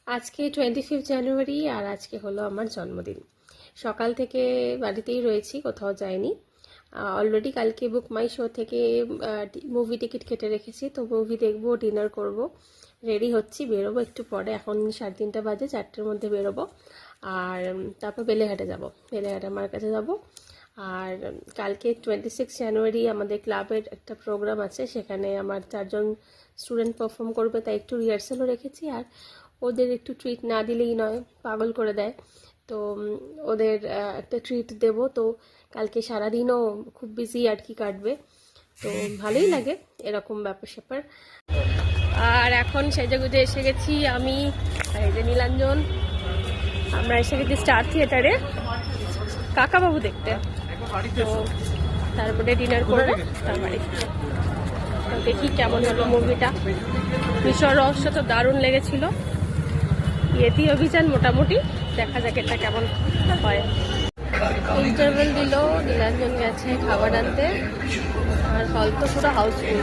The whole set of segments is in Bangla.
আজকে 25 জানুয়ারি আর আজকে হলো আমার জন্মদিন। সকাল থেকে বাড়িতেই রয়েছি, কোথাও যাইনি। অলরেডি কালকে বুক মাই শো থেকে মুভি টিকিট কেটে রেখেছি, তো মুভি দেখবো, ডিনার করব। রেডি হচ্ছি, বেরোবো একটু পরে। এখন 3:30 বাজে, 4টের মধ্যে বেরোবো। আর তারপর বেলেঘাটে যাব, বেলেঘাটে আমার কাছে যাব। আর কালকে 26 জানুয়ারি আমাদের ক্লাবের একটা প্রোগ্রাম আছে, সেখানে আমার 4জন স্টুডেন্ট পারফর্ম করবে, তাই একটু রিহার্সালও রেখেছি। আর ওদের একটু ট্রিট না দিলেই নয়, পাগল করে দেয়। তো ওদের একটা ট্রিট দেব। তো কালকে সারাদিনও খুব বিজি আর কি কাটবে, তো ভালোই লাগে এরকম ব্যাপার স্যাপার। আর এখন সেজেগুজে এসে গেছি আমি আর এই যে নীলাঞ্জন। আমরা এসে গেছি স্টার থিয়েটারে কাকাবাবু দেখতে। তো তারপরে ডিনার করবো, তারপরে তো দেখি কেমন হলো মুভিটা। মিশর রহস্য তো দারুণ লেগেছিল। ইয়েতি অভিযান মোটামুটি, দেখা যাক এটা কেমন হয়। ইন্টারভেল দিল, নীলাঞ্জন গেছে খাবার আনতে। আর হল তো পুরো হাউসফুল।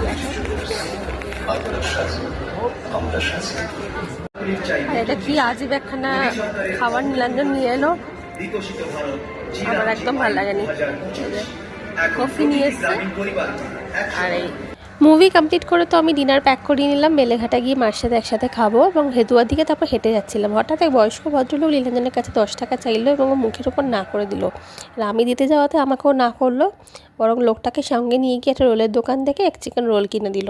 আর এটা কি আজীব একখানা খাবার নীলাঞ্জন নিয়ে এলো, আমার একদম ভালো লাগেনি। কফি নিয়ে এসছে। আর এই মুভি কমপ্লিট করে তো আমি ডিনার প্যাক করিয়ে নিলাম। বেলেঘাটা গিয়ে মার সাথে একসাথে খাবো এবং হেদুয়ার দিকে তারপর হেঁটে যাচ্ছিলাম। হঠাৎ এক বয়স্ক ভদ্রলোক নীলাঞ্জনের কাছে 10 টাকা চাইলো এবং মুখের ওপর না করে দিল। আর আমি দিতে যাওয়াতে আমাকেও না করলো, বরং লোকটাকে সঙ্গে নিয়ে গিয়ে একটা রোলের দোকান থেকে এক চিকেন রোল কিনে দিল।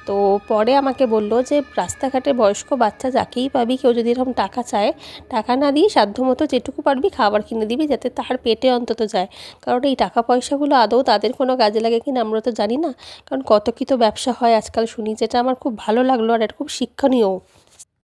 তো পরে আমাকে বলল যে রাস্তাঘাটে বয়স্ক বাচ্চা যাকেই পাবি, কেউ যদি এরকম টাকা চায়, টাকা না দিয়ে সাধ্যমতো যেটুকু পারবি খাবার কিনে দিবি, যাতে তার পেটে অন্তত যায়। কারণ এই টাকা পয়সাগুলো আদৌ তাদের কোনো কাজে লাগে কিনা আমরা তো জানি না। কারণ কত কি তো ব্যবসা হয় আজকাল শুনি, যেটা আমার খুব ভালো লাগলো আর এটা খুব শিক্ষণীয়।